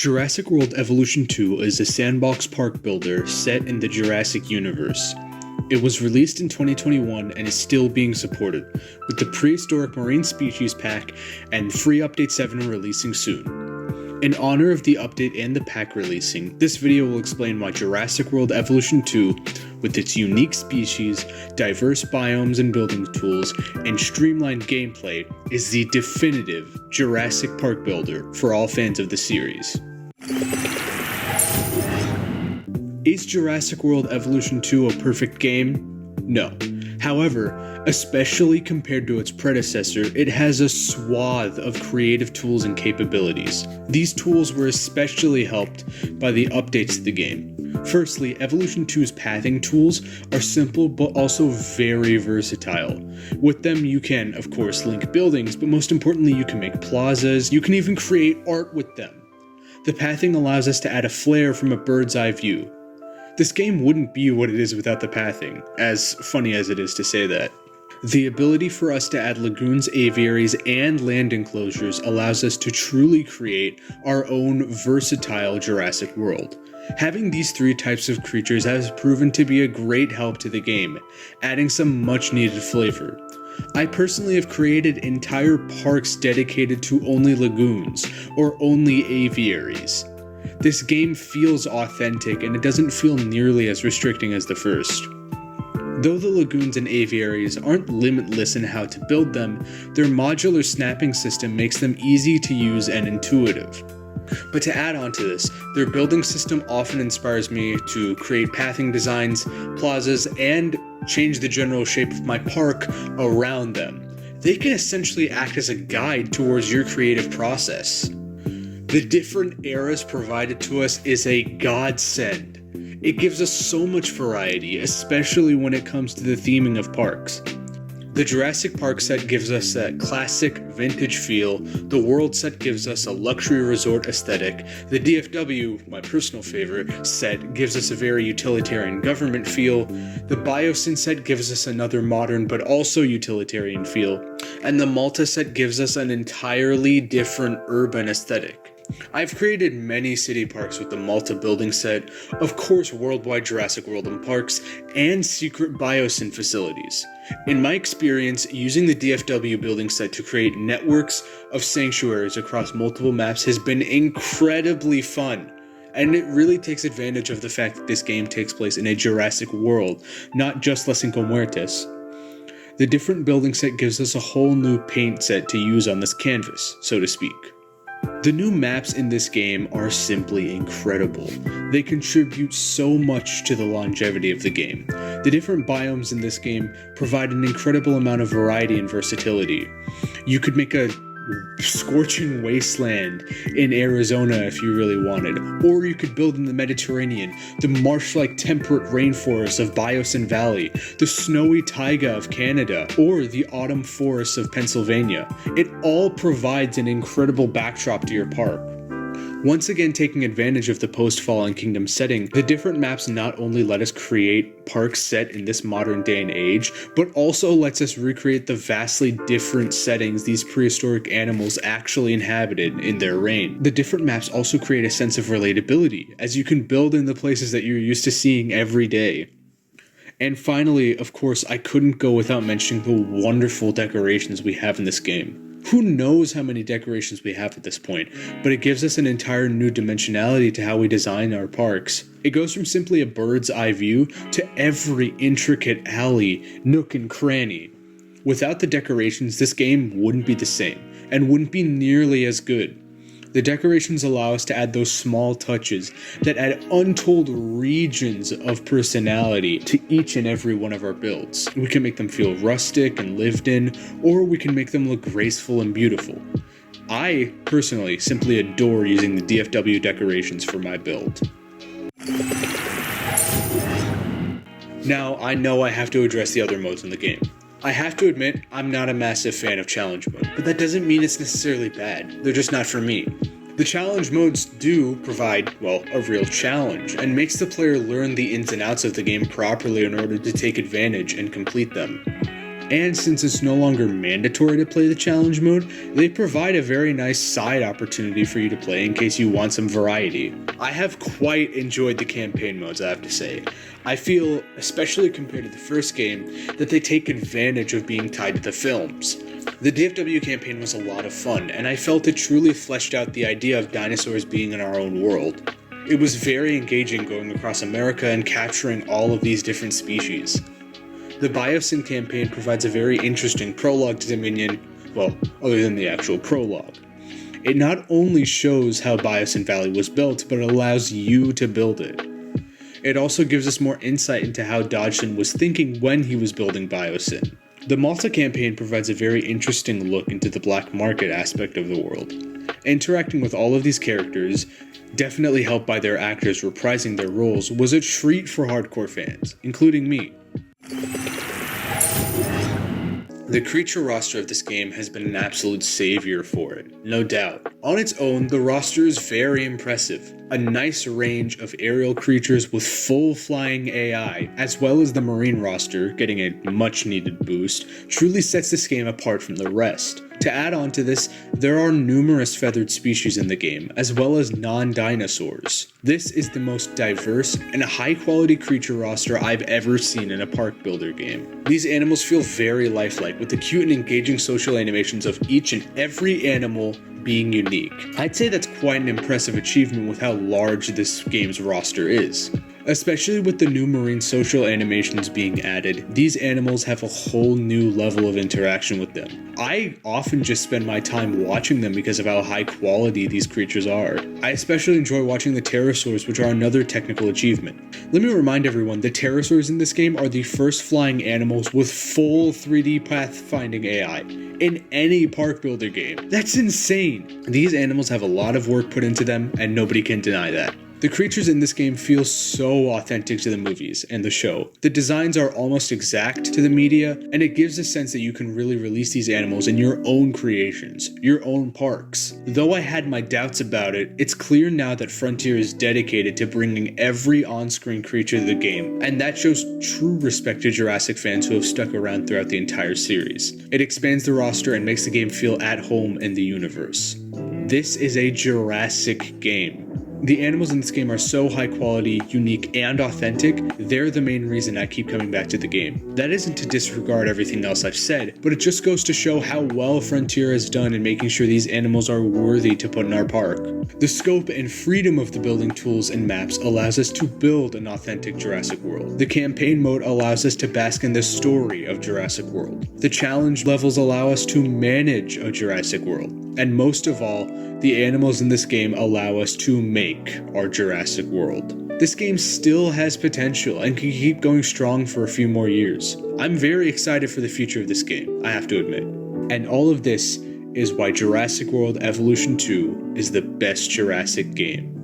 Jurassic World Evolution 2 is a sandbox park builder set in the Jurassic universe. It was released in 2021 and is still being supported, with the Prehistoric Marine Species Pack and Free Update 7 releasing soon. In honor of the update and the pack releasing, this video will explain why Jurassic World Evolution 2, with its unique species, diverse biomes and building tools, and streamlined gameplay, is the definitive Jurassic Park builder for all fans of the series. Is Jurassic World Evolution 2 a perfect game? No. However, especially compared to its predecessor, it has a swath of creative tools and capabilities. These tools were especially helped by the updates to the game. Firstly, Evolution 2's pathing tools are simple but also very versatile. With them you can, of course, link buildings, but most importantly you can make plazas, you can even create art with them. The pathing allows us to add a flare from a bird's eye view. This game wouldn't be what it is without the pathing, as funny as it is to say that. The ability for us to add lagoons, aviaries, and land enclosures allows us to truly create our own versatile Jurassic World. Having these three types of creatures has proven to be a great help to the game, adding some much needed flavor. I personally have created entire parks dedicated to only lagoons, or only aviaries. This game feels authentic and it doesn't feel nearly as restricting as the first. Though the lagoons and aviaries aren't limitless in how to build them, their modular snapping system makes them easy to use and intuitive. But to add on to this, their building system often inspires me to create pathing designs, plazas, and change the general shape of my park around them. They can essentially act as a guide towards your creative process. The different eras provided to us is a godsend. It gives us so much variety, especially when it comes to the theming of parks. The Jurassic Park set gives us that classic vintage feel, the World set gives us a luxury resort aesthetic, the DFW, my personal favorite, set gives us a very utilitarian government feel, the Biosyn set gives us another modern but also utilitarian feel, and the Malta set gives us an entirely different urban aesthetic. I've created many city parks with the Malta building set, of course worldwide Jurassic World and parks, and secret Biosyn facilities. In my experience, using the DFW building set to create networks of sanctuaries across multiple maps has been incredibly fun. And it really takes advantage of the fact that this game takes place in a Jurassic World, not just Las Cinco Muertes. The different building set gives us a whole new paint set to use on this canvas, so to speak. The new maps in this game are simply incredible. They contribute so much to the longevity of the game. The different biomes in this game provide an incredible amount of variety and versatility. You could make a scorching wasteland in Arizona if you really wanted, or you could build in the Mediterranean, the marsh-like temperate rainforests of Biosyn Valley, the snowy taiga of Canada, or the autumn forests of Pennsylvania. It all provides an incredible backdrop to your park. Once again taking advantage of the post-Fallen Kingdom setting, the different maps not only let us create parks set in this modern day and age, but also lets us recreate the vastly different settings these prehistoric animals actually inhabited in their reign. The different maps also create a sense of relatability, as you can build in the places that you're used to seeing every day. And finally, of course, I couldn't go without mentioning the wonderful decorations we have in this game. Who knows how many decorations we have at this point, but it gives us an entire new dimensionality to how we design our parks. It goes from simply a bird's eye view to every intricate alley, nook, and cranny. Without the decorations, this game wouldn't be the same, and wouldn't be nearly as good. The decorations allow us to add those small touches that add untold regions of personality to each and every one of our builds. We can make them feel rustic and lived in, or we can make them look graceful and beautiful. I, personally, simply adore using the DFW decorations for my build. Now, I know I have to address the other modes in the game. I have to admit, I'm not a massive fan of challenge mode, but that doesn't mean it's necessarily bad. They're just not for me. The challenge modes do provide, well, a real challenge, and makes the player learn the ins and outs of the game properly in order to take advantage and complete them. And since it's no longer mandatory to play the challenge mode, they provide a very nice side opportunity for you to play in case you want some variety. I have quite enjoyed the campaign modes, I have to say. I feel, especially compared to the first game, that they take advantage of being tied to the films. The DFW campaign was a lot of fun, and I felt it truly fleshed out the idea of dinosaurs being in our own world. It was very engaging going across America and capturing all of these different species. The Biosyn campaign provides a very interesting prologue to Dominion, well, other than the actual prologue. It not only shows how Biosyn Valley was built, but allows you to build it. It also gives us more insight into how Dodgson was thinking when he was building Biosyn. The Malta campaign provides a very interesting look into the black market aspect of the world. Interacting with all of these characters, definitely helped by their actors reprising their roles, was a treat for hardcore fans, including me. The creature roster of this game has been an absolute savior for it, no doubt. On its own, the roster is very impressive. A nice range of aerial creatures with full flying AI, as well as the marine roster, getting a much needed boost, truly sets this game apart from the rest. To add on to this, there are numerous feathered species in the game, as well as non-dinosaurs. This is the most diverse and high quality creature roster I've ever seen in a park builder game. These animals feel very lifelike, with the cute and engaging social animations of each and every animal being unique. I'd say that's quite an impressive achievement with how large this game's roster is. Especially with the new marine social animations being added, these animals have a whole new level of interaction with them. I often just spend my time watching them because of how high quality these creatures are. I especially enjoy watching the pterosaurs, which are another technical achievement. Let me remind everyone, the pterosaurs in this game are the first flying animals with full 3D pathfinding AI in any park builder game. That's insane! These animals have a lot of work put into them, and nobody can deny that. The creatures in this game feel so authentic to the movies and the show. The designs are almost exact to the media, and it gives a sense that you can really release these animals in your own creations, your own parks. Though I had my doubts about it, it's clear now that Frontier is dedicated to bringing every on-screen creature to the game, and that shows true respect to Jurassic fans who have stuck around throughout the entire series. It expands the roster and makes the game feel at home in the universe. This is a Jurassic game. The animals in this game are so high quality, unique, and authentic, they're the main reason I keep coming back to the game. That isn't to disregard everything else I've said, but it just goes to show how well Frontier has done in making sure these animals are worthy to put in our park. The scope and freedom of the building tools and maps allows us to build an authentic Jurassic World. The campaign mode allows us to bask in the story of Jurassic World. The challenge levels allow us to manage a Jurassic World. And most of all, the animals in this game allow us to make our Jurassic World. This game still has potential and can keep going strong for a few more years. I'm very excited for the future of this game, I have to admit. And all of this is why Jurassic World Evolution 2 is the best Jurassic game.